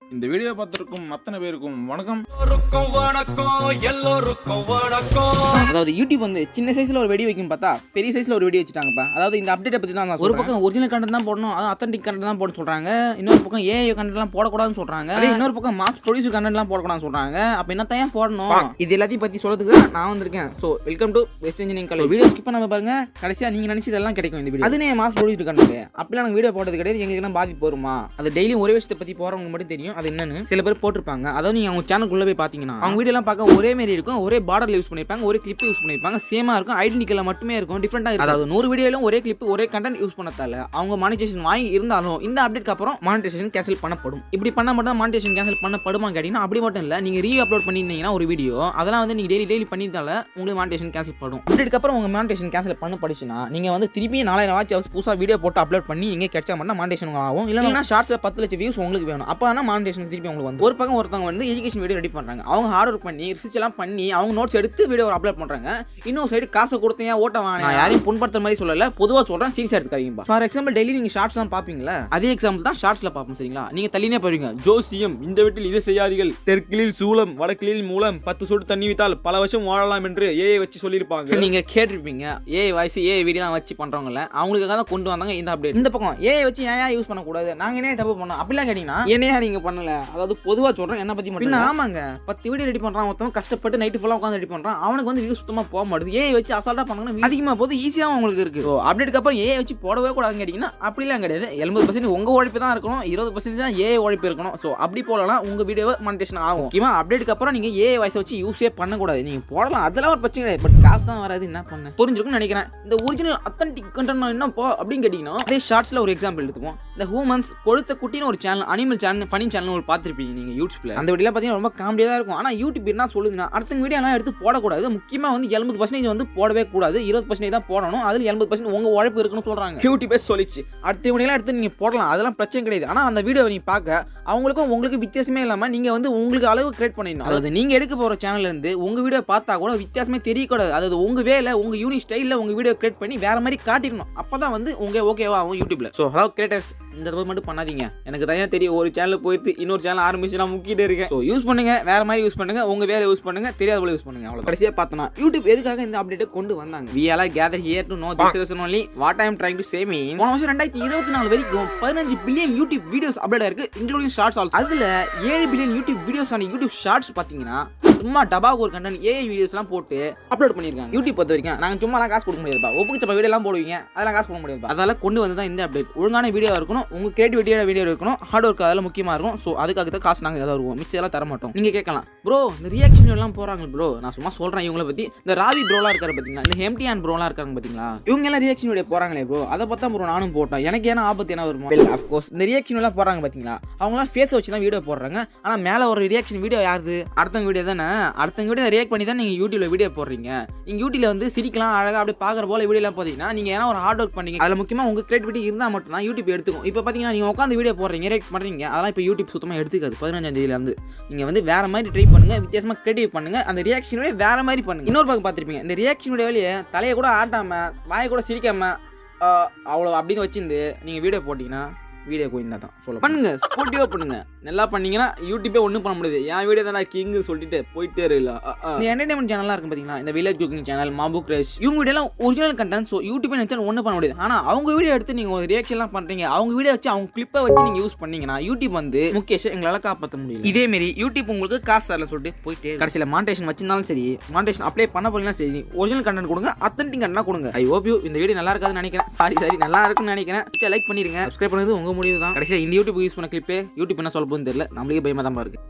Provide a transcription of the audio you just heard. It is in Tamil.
இந்த வீடியோ பார்த்திருக்கும் அத்தனை பேருக்கும் வணக்கம். அதாவது யூடியூப் வந்து சின்ன சைஸ்ல ஒரு வீடியோ வைக்கும் பார்த்தா பெரிய சைஸ்ல ஒரு வீடியோ வச்சுட்டாங்கப்பா. அதாவது இந்த அப்டேட்டை பத்தி தான் ஒரு பக்கம் ஒரிஜினல் கண்டென்ட் தான் போடணும், அது அத்தன்டிக் கண்டென்ட் தான் போட சொல்றாங்க. இன்னொரு பக்கம் ஏஐ கண்டென்ட்லாம் போடக்கூடாதுன்னு சொல்றாங்க. இன்னொரு பக்கம் மாஸ் ப்ரொடியூசர் கண்டென்ட்லாம் போடக்கூடாதுன்னு சொல்றாங்க. அப்ப என்னத்தான் ஏன் போடணும்? இது எல்லாத்தையும் பத்தி சொல்றதுக்கு தான் நான் வந்திருக்கேன். So welcome to best engineering college. Video skip பண்ணாம பாருங்க, கடைசியா நீங்க நினைச்சதெல்லாம் கிடைக்கும் இந்த வீடியோ. அதுனே மாஸ் ப்ரொடியூசர் கண்டென்ட் அப்படிலாம் நாங்கள் வீடியோ போட்டது கிடையாது. எங்களுக்கு என்ன பாதிப்பு வருமா? அது டெய்லியும் ஒரே விஷயத்தை பத்தி போறவங்க மட்டும் தெரியும் அது என்னன்னு. சில பேர் போட்டிருப்பாங்க, அதாவது நீங்க அவங்க சேனலுக்குள்ள போய் பாத்தீங்கன்னா அவங்க வீடியோ எல்லாம் பார்க்க ஒரே மாதிரி இருக்கும், ஒரே பார்டர்ல யூஸ் பண்ணிருப்பாங்க, ஒரே கிளிப் யூஸ் பண்ணிருப்பாங்க, சேமா இருக்கும், ஐடென்டிக்கலா மட்டுமே இருக்கும், டிஃபரெண்டா இருக்கும். அதாவது 100 வீடியோலும் ஒரே கிளிப் ஒரே கண்டென்ட் யூஸ் பண்ணதால அவங்க மானிட்டைசேஷன் வாங்கி இருந்தாலும் இந்த அப்டேட்க்கு அப்புறம் மானிட்டைசேஷன் கேன்சல் பண்ணப்படும். இப்படி பண்ணா மட்டும் மானிட்டைசேஷன் கேன்சல் பண்ணப்படுமா கேட்டீங்கன்னா அப்படி மட்டும் இல்ல. நீங்க ரீ அப்லோட் பண்ணியிருந்தீங்கன்னா ஒரு வீடியோ அதெல்லாம் வந்து நீங்க டெய்லி பண்ணிட்டால உங்களுக்கு மானிட்டைசேஷன் கேன்சல் பண்ணும். அப்டேட்க்கு அப்புறம் உங்க மானிட்டைசேஷன் கேன்சல் பண்ணப்படுச்சுன்னா நீங்க வந்து திருப்பி 4000 வாட்ச் புதுசா வீடியோ போட்டு அப்லோட் பண்ணி இங்க கிடைச்சா மட்டும் மானிட்டைசேஷன் ஆகும். இல்லைன்னா ஷார்ட்ஸ்ல 10 லட்சம் வியூஸ் உங்களுக்கு வேணும். அப்ப ஆனா மானிட்டைசேஷன் திருப்பி உங்களுக்கு வந்து ஒரு பக்கம் ஒருத்தவங்க வந்து எஜுகேஷன் வீடியோ ரெடி பண்றாங்க, அவங்க ஹார்ட் ஒர்க் பண்ணி ரிசர்ச் எல்லாம் பண்ணி அவங்க நோட்ஸ் எடுத்து வீடியோ அப்லோட் பண்றாங்க. இன்னொரு சைடு காசை கொடுத்தீங்க ஓட்ட வாங்க. நான் யாரையும் புண்படுத்துற மாதிரி சொல்லல, பொதுவா சொல்றேன், சீரியஸா எடுத்துக்காதீங்க. ஃபார் எக்ஸாம்பிள் டெய்லி நீங்க ஷார்ட்ஸ் தான் பாப்பீங்களா, அதே எக்ஸாம்பிள் தான் ஷார்ட்ஸ்ல பாப்போம் சரிங்களா. நீங்க தள்ளினே போவீங்க, ஜோசியம் இந்த வீட்டில் இதை செய்யாதீர்கள், தெற்கிலில் சூலம் வடக்கிலில் மூலம் 10 சொட்டு தண்ணி வித்தால் பல வருஷம் வாழலாம் என்று ஏஐ வச்சு சொல்லியிருப்பாங்க. நீங்க கேட்டிருப்பீங்க ஏஐ வாய்ஸ் ஏஐ வீடியோ வச்சு பண்றவங்கள அவங்களுக்காக தான் கொண்டு வந்தாங்க இந்த அப்டேட். இந்த பக்கம் ஏஐ வச்சு ஏன் யூஸ் பண்ணக்கூடாது, நாங்க என்ன தப்பு பண்ணோம் அப்படிலாம் கேட்டீங்கன்னா என்னையா நீங்க பண்ணல. அதாவது பொதுவா சொல்றேன் என்ன பத்தி மட்டும். ஆமாங்க 10 வீடியோ ரெடி பண்றான் ஒருத்தவங்க, கஷ்டப்பட்டு நைட்டு ஃபுல்லா உட்காந்து ரெடி பண்றான், அவனுக்கு வந்து வியூஸ் சுத்தமா போக மாட்டேது. ஏஐ வச்சு அசால்ட்டா பண்ணணும், அதிகமா போது ஈஸியா உங்களுக்கு இருக்கு. ஸோ அப்டேட்க்கு அப்புறம் ஏஐ வச்சு போடவே கூடாதுன்னு கேட்டீங்கன்னா அப்படிலாம் கிடையாது. 80% உங்க உழைப்பு தான் இருக்கணும், 20% தான் ஏஐ உழைப்பு இருக்கணும். ஸோ அப்படி போடலாம் உங்க வீடியோ மானிட்டைசேஷன் ஆகும். முக்கியமா அப்டேட்க்கு அப்புறம் நீங்க ஏஐ வாய்ஸ் வச்சு யூஸே பண்ணக்கூடாது. நீங்க போடலாம், அதெல்லாம் ஒரு பிரச்சனை கிடையாது, பட் காசு தான் வராது. என்ன பண்ண புரிஞ்சிருக்கும்னு நினைக்கிறேன். இந்த ஒரிஜினல் அத்தன்டிக் கண்டென்ட் என்ன போ அப்படின்னு கேட்டீங்கன்னா அதே ஷார்ட்ஸ்ல ஒரு எக்ஸாம்பிள் எடுத்துப்போம். இந்த ஹூமன்ஸ் கொழுத்த குட்டின்னு ஒரு channel, animal channel, funny channel ஒரு பார்த்துருப்பீங்க நீங்க யூடியூப்ல. அந்த வீடியோ பார்த்தீங்கன்னா ரொம்ப காமெடியா தான் இருக்கும். ஆனா யூடியூப் என்ன சொல்லுதுன்னா அடுத்த வீடியோ எல்லாம் எடுத்து போடக்கூடாது, முக்கியமா வந்து 70% வந்து போடவே கூடாது, 20% தான் போடணும், அதுல 80% உங்க உழைப்பு இருக்குன்னு சொல்றாங்க. யூடியூபே சொல்லிச்சு அடுத்த வீடியோ எல்லாம் எடுத்து நீங்க போடலாம், அதெல்லாம் பிரச்சனை கிடையாது. ஆனா அந்த வீடியோ நீங்க பார்க்க அவங்களுக்கும் உங்களுக்கு வித்தியாசமே இல்லாம நீங்க வந்து உங்களுக்கு அளவு கிரியேட் பண்ணிடணும். அதாவது நீங்க எடுக்க போற சேனல்ல இருந்து உங்க வீடியோ பார்த்தா கூட வித்தியாசமே தெரியக்கூடாது. அதாவது உங்க வேலை உங்க யூனிக் ஸ்டைல்ல உங்க வீடியோ கிரியேட் பண்ணி வேற மாதிரி காட்டிடணும், அப்பதான் வந்து உங்க ஓகேவா ஆகும் யூடியூப்ல. ஸோ ஹலோ கிரியேட்டர்ஸ், இந்த தப்பு மட்டும் பண்ணாதீங்க. எனக்கு தான் தெரியும் ஒரு சேனல் போயிட்டு இன்னொரு சேனல் ஆரம்பிச்சு நான் முக்கிட்டே இருக்கேன். ஸோ யூஸ் பண்ணுங்க, வேற மாதிரி யூஸ் பண்ணுங்க, உங்க வேலை யூஸ் பண்ணுங்க, தெரியாத போல யூஸ் பண்ணுங்க. அவ்வளவு. கடைசியா பார்த்தோம்னா யூடியூப் எதுக்காக இந்த அப்டேட் கொண்டு வந்தாங்க? We all gather here to know this reason only. What I am trying to say means போன வருஷம் 2024 வரைக்கும் 15 பில்லியன் யூடியூப் வீடியோஸ் அப்லோட் ஆயிருக்கு, இன்க்ளூடிங் ஷார்ட்ஸ் ஆல்சோ. அதுல 7 பில்லியன் யூடியூப் வீடியோஸ் ஆன யூடியூப் ஷார்ட்ஸ் பாத்தீங்கன்னா சும்மா டபாக்கு ஒரு கண்டென்ட் ஏஐ வீடியோஸ் எல்லாம் போட்டு அப்லோட் பண்ணிருக்காங்க. யூடியூப் பொறுத்த வரைக்கும் நாங்க சும்மா எல்லாம் காசு கொடுக்க முடியாதுப்பா, ஒப்புக்கு வீடியோ எல்லாம் போடுவீங்க, அதெல்லாம் காசு கொடுக்க முடியாது. அதனால கொண்டு வந்து தான் இந்த அப்டேட். ஒழுங்கான வீடியோ இருக்கணும், உங்க கிரியேட்டிவிட்டியோட வீடியோ இருக்கணும், ஹார்ட் ஒர்க் அதெல்லாம் முக்கியமா இருக்கும். ஸோ அதுக்காக தான் காசு நாங்கள் ஏதாவது வருவோம், மிச்சம் எல்லாம் தர மாட்டோம். நீங்க கேட்கலாம் ப்ரோ இந்த ரியாக்ஷன் எல்லாம் போறாங்க ப்ரோ, நான் சும்மா சொல்றேன் இவங்களை பத்தி. இந்த ராவி ப்ரோலாம் இருக்காரு பாத்தீங்களா, இந்த ஹெம்டியான் ப்ரோலாம் இருக்காங்க பாத்தீங்களா, இவங்க எல்லாம் ரியாக்ஷன் வீடியோ போறாங்களே ப்ரோ, அதை பார்த்தா ப்ரோ நானும் போட்டேன், எனக்கு ஏன்னா ஆபத்து என்ன வருமா? ஆஃப் கோர்ஸ் இந்த ரியாக்ஷன் எல்லாம் போறாங்க பாத்தீங்களா, அவங்களாம் ஃபேஸ் வச்சு தான் வீடியோ போடுறாங்க. ஆனா மேல ஒரு ரியாக்ஷன் வீடியோ யாருது? அடுத்தவங்க வீடியோ தானே, அடுத்தவங்க வீடியோ ரியாக்ட் பண்ணி தான் நீங்க யூடியூப்ல வீடியோ போடுறீங்க. நீங்க யூடியூப்ல வந்து சிரிக்கலாம் அழகா அப்படியே பாக்குற போல வீடியோ எல்லாம் போதீங்கன்னா நீங்க ஏன்னா ஒரு ஹார்ட் ஒர்க் பண்ணீங்க, அதுல முக்கியமா உங்க கிரியேட்டிவிட்டி இருந்தா மட்டும் தான் யூடியூப் எடுத்துக்கும். இப்போ பாத்தீங்கன்னா நீங்க உட்காந்து வீடியோ போடுறீங்க, ரியாக்ட் பண்றீங்க, அதெல்லாம் இப்போ யூடியூப் சுத்தமா எடுத்துக்காது. 15ஆம் தேதியில இருந்து நீங்க வந்து வேற மாதிரி ட்ரை பண்ணுங்க, வித்தியாசமா கிரியேட்டிவ் பண்ணுங்க, அந்த ரியாக்ஷன் வேற மாதிரி பண்ணுங்க. இன்னொரு பக்கம் பார்த்திருப்பீங்க, இந்த ரியாக்ஷன் வெளியே தலையை கூட ஆட்டாம வாயை கூட சிரிக்காம அவ்வளோ அப்படின்னு வச்சிருந்து நீங்க வீடியோ போட்டீங்கன்னா வீடியோ கோயிந்தா தான் சொல்ல பண்ணுங்க, ஸ்போர்ட்டிவாக பண்ணுங்க. நல்லா பண்ணீங்கன்னா யூடியூபே ஒன்றும் பண்ண முடியாது. என் வீடியோ தான் நான் கிங்கு சொல்லிட்டு போயிட்டே இருக்கல. இந்த என்டர்டைன்மெண்ட் சேனலாக இருக்கும் பார்த்தீங்களா, இந்த village cooking channel, mob crush, இவங்க வீடியோலாம் ஒரிஜினல் கண்டென்ட். ஸோ யூடியூபே நினச்சா ஒன்றும் பண்ண முடியாது. ஆனால் அவங்க வீடியோ எடுத்து நீங்கள் ஒரு ரியாக்ஷன்லாம் பண்ணுறீங்க, அவங்க வீடியோ வச்சு அவங்க கிளிப்பை வச்சு நீங்கள் யூஸ் பண்ணீங்கன்னா யூடியூப் வந்து முகேஷ் எங்களால் காப்பாற்ற முடியும். இதேமாரி யூடியூப் உங்களுக்கு காசு தரல சொல்லிட்டு போயிட்டு கடைசியில் மானிட்டைசேஷன் வச்சிருந்தாலும் சரி, மானிட்டைசேஷன் அப்ளை பண்ண போறீங்கன்னா சரி, ஒரிஜினல் கண்டென்ட் கொடுங்க, அத்தன்டிக் கண்டென்ட் கொடுங்க. ஐ ஹோப் யூ இந்த வீடியோ நல்லா இருக்காதுன்னு நினைக்கிறேன். சாரி நல்லா இருக்குன்னு நினைக்கிறேன். லைக் பண்ணிருங்க, சப்ஸ்கிரைப் பண்ணது உங்க முடிவு தான். கடைசியாக யூடியூப் யூஸ் பண்ண கிளிப்பே யூடியூப் என்ன சொல்ல போகுதுன்னு தெரியல, நம்மளுக்கே பயமா தான் இருக்கு.